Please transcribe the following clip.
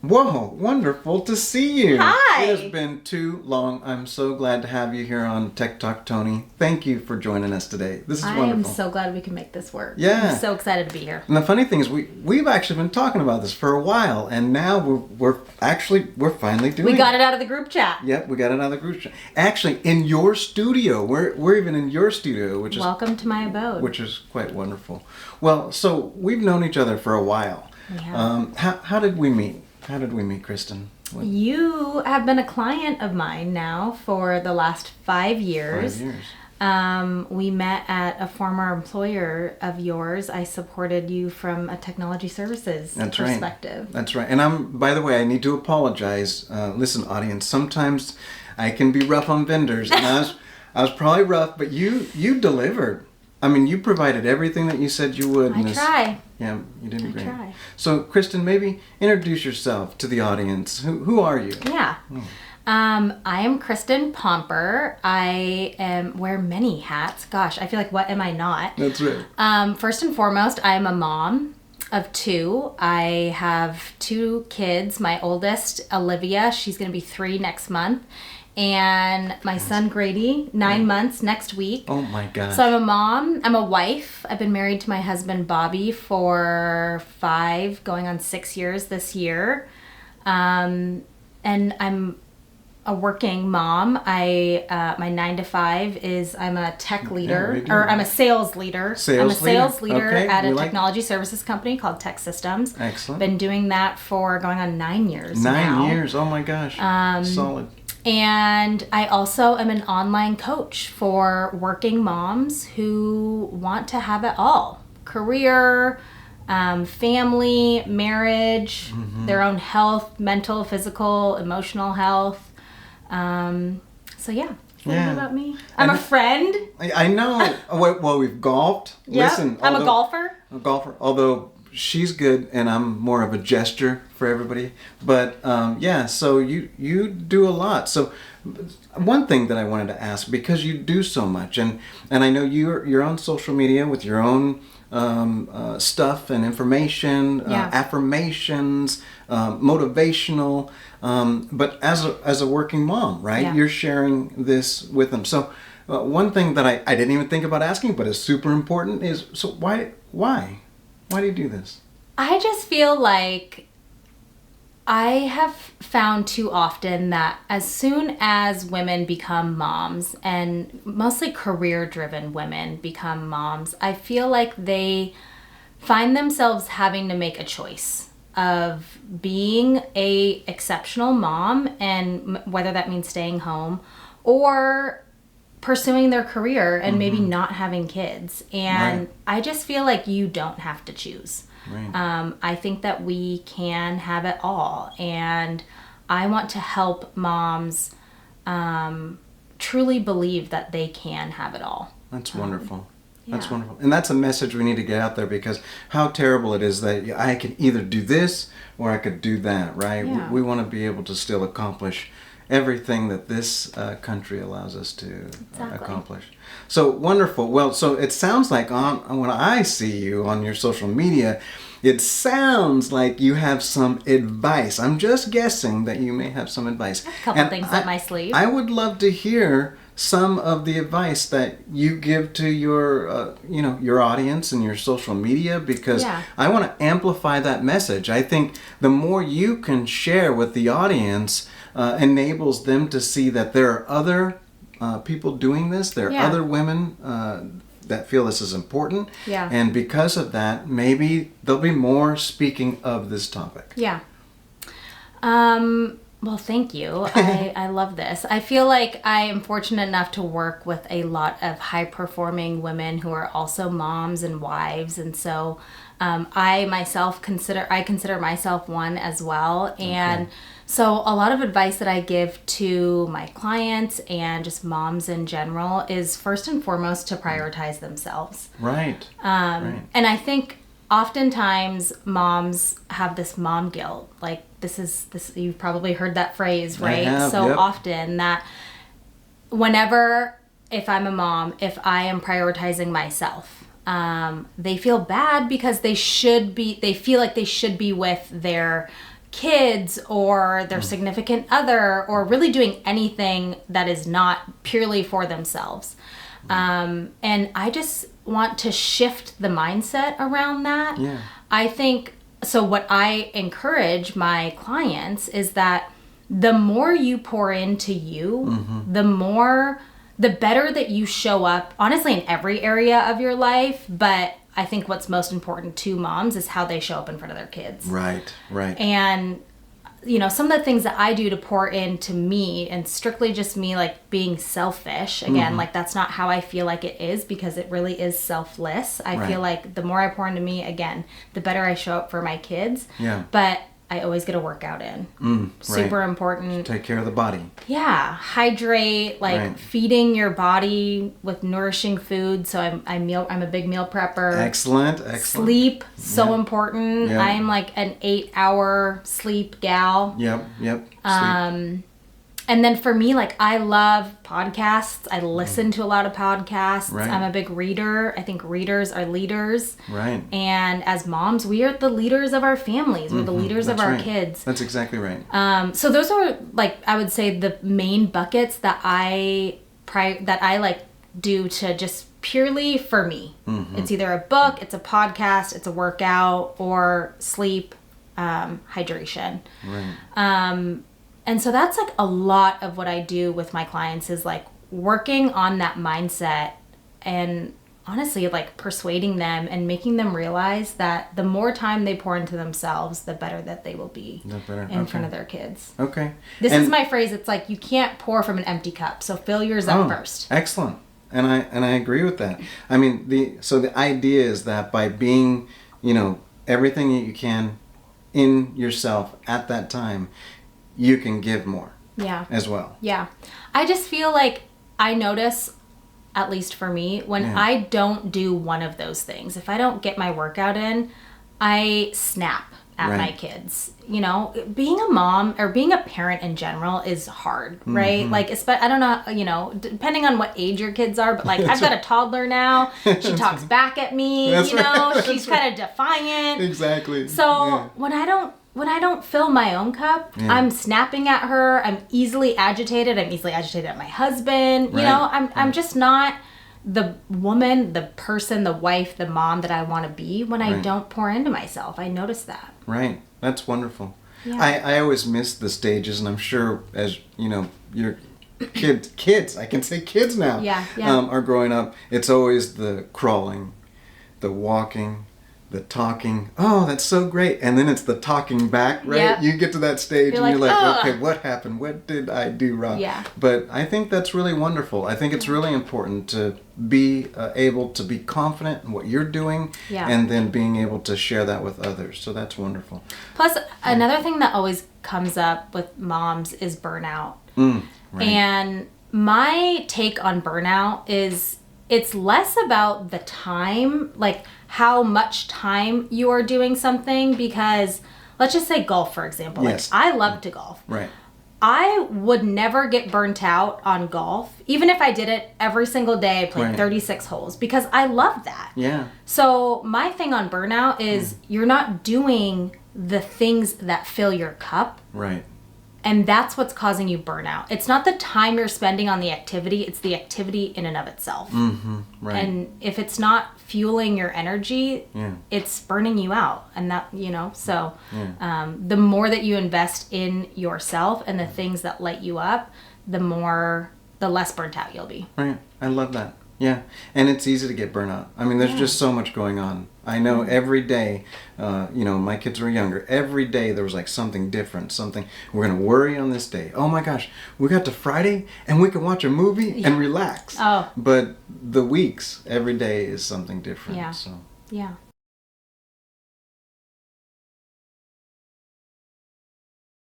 Whoa, wonderful to see you. Hi. It has been too long. I'm so glad to have you here on Tech Talk Tony. Thank you for joining us today. This is wonderful. I'm so glad we can make this work. Yeah. I'm so excited to be here. And the funny thing is we've actually been talking about this for a while, and now we're finally doing it. We got it out of the group chat. Yep, we got it out of the group chat. Actually, in your studio. We're even in your studio, which is Welcome to my abode. which is quite wonderful. Well, so we've known each other for a while. Yeah. How did we meet? How did we meet, Kristen? You have been a client of mine now for the last 5 years. 5 years. We met at a former employer of yours. I supported you from a technology services perspective. Right. That's right. And by the way, I need to apologize. Listen, audience, sometimes I can be rough on vendors, and I was probably rough, but you delivered. I mean, you provided everything that you said you would. I try. Yeah, you did great. I try. So, Kristen, maybe introduce yourself to the audience. Who are you? Yeah. I am Kristen Pomper. I wear many hats. Gosh, I feel like what am I not? That's right. First and foremost, I'm a mom of 2. I have 2 kids. My oldest, Olivia, she's going to be 3 next month. And my son Grady, 9 months next week. Oh my gosh. So I'm a mom. I'm a wife. I've been married to my husband Bobby for 5, going on 6 years this year. And I'm a working mom. My 9 to 5 is I'm a tech leader, or I'm a sales leader. I'm a sales leader at a technology services company called Tech Systems. Excellent. Been doing that for going on 9 years 9 now. years. Oh my gosh. Solid. And I also am an online coach for working moms who want to have it all. Career, family, marriage, their own health, mental, physical, emotional health. So yeah, a little bit about me. I'm a friend. I know. Well, we've golfed. Yeah, Listen, I'm a golfer. A golfer. Although she's good, and I'm more of a gesture for everybody. But yeah, so you do a lot. So one thing that I wanted to ask, because you do so much, and I know you're on social media with your own stuff and information, affirmations, motivational. But as a working mom, right? Yeah. You're sharing this with them. So one thing that I didn't even think about asking, but is super important is, so why? Why do you do this? I just feel like I have found too often that as soon as women become moms, and mostly career-driven women become moms, I feel like they find themselves having to make a choice of being a exceptional mom, and whether that means staying home or pursuing their career and maybe not having kids. And I just feel like you don't have to choose. Right. I think that we can have it all. And I want to help moms truly believe that they can have it all. That's wonderful. Yeah. That's wonderful. And that's a message we need to get out there, because how terrible it is that I can either do this or I could do that, right? Yeah. We want to be able to still accomplish everything that this country allows us to accomplish. So wonderful. Well, so it sounds like when I see you on your social media, it sounds like you have some advice. I'm just guessing that you may have some advice. A couple things up my sleeve. I would love to hear some of the advice that you give to your your audience and your social media, because I want to amplify that message. I think the more you can share with the audience enables them to see that there are other people doing this. There are other women that feel this is important. Yeah. And because of that, maybe there'll be more speaking of this topic. Yeah. Well, thank you. I love this. I feel like I am fortunate enough to work with a lot of high-performing women who are also moms and wives, and so I consider myself one as well. And so a lot of advice that I give to my clients and just moms in general is first and foremost to prioritize themselves. Right. And I think oftentimes moms have this mom guilt. Like this you've probably heard that phrase, right? Often that whenever, if I'm a mom, if I am prioritizing myself, they feel bad because they feel like they should be with their kids or their significant other, or really doing anything that is not purely for themselves. And I just want to shift the mindset around that. Yeah. I think, so what I encourage my clients is that the more you pour into you, the better that you show up, honestly, in every area of your life. But I think what's most important to moms is how they show up in front of their kids. Right. And, you know, some of the things that I do to pour into me, and strictly just me, like, being selfish, again, like, that's not how I feel like it is, because it really is selfless. I feel like the more I pour into me, again, the better I show up for my kids. Yeah. But I always get a workout in. Super important. Take care of the body. Yeah. Hydrate, like feeding your body with nourishing food. So I'm a big meal prepper. Excellent. Sleep, so important. Yeah. I'm like an 8-hour sleep gal. Yep. Sleep. And then for me, like, I love podcasts. I listen to a lot of podcasts. Right. I'm a big reader. I think readers are leaders. Right. And as moms, we are the leaders of our families. We're the leaders of our kids. That's exactly right. So those are, like, I would say the main buckets that I like do to just purely for me. It's either a book, it's a podcast, it's a workout, or sleep, hydration. Right. And so that's like a lot of what I do with my clients, is like working on that mindset, and honestly, like, persuading them and making them realize that the more time they pour into themselves, the better that they will be in front of their kids. Okay. This is my phrase. It's like, you can't pour from an empty cup, so fill yours up first. Excellent. And I agree with that. I mean, the idea is that by being, you know, everything that you can in yourself at that time, you can give more. Yeah. As well. Yeah. I just feel like I notice, at least for me, when I don't do one of those things, if I don't get my workout in, I snap at my kids. You know, being a mom or being a parent in general is hard, right? Like, I don't know, you know, depending on what age your kids are, but like, I've got a toddler now. She talks back at me, you know, she's kind of defiant. Exactly. So when I don't fill my own cup, I'm snapping at her. I'm easily agitated. I'm easily agitated at my husband. You know, I'm just not the woman, the person, the wife, the mom that I want to be when I don't pour into myself. I notice that. Right. That's wonderful. Yeah. I always miss the stages, and I'm sure, as you know, your kids, I can say kids now, are growing up. It's always the crawling, the walking, the talking. Oh, that's so great. And then it's the talking back, right? Yep. You get to that stage and you're like, ugh. okay, what happened? What did I do wrong? Yeah. But I think that's really wonderful. I think it's really important to be able to be confident in what you're doing, and then being able to share that with others. So that's wonderful. Plus, another thing that always comes up with moms is burnout. Right. And my take on burnout is, it's less about the time, like how much time you are doing something, because let's just say golf, for example. Yes. Like, I love to golf. Right. I would never get burnt out on golf, even if I did it every single day. I played 36 holes, because I love that. Yeah. So my thing on burnout is you're not doing the things that fill your cup. Right. And that's what's causing you burnout. It's not the time you're spending on the activity, it's the activity in and of itself. Right. And if it's not fueling your energy, it's burning you out. And that, you know, so the more that you invest in yourself and the things that light you up, the less burnt out you'll be. Right. I love that. Yeah. And it's easy to get burnout. I mean, there's just so much going on. I know every day, you know, my kids were younger. Every day there was like something different, something we're going to worry on this day. Oh my gosh, we got to Friday and we can watch a movie and relax. Oh. But the weeks, every day is something different. Yeah. So. Yeah.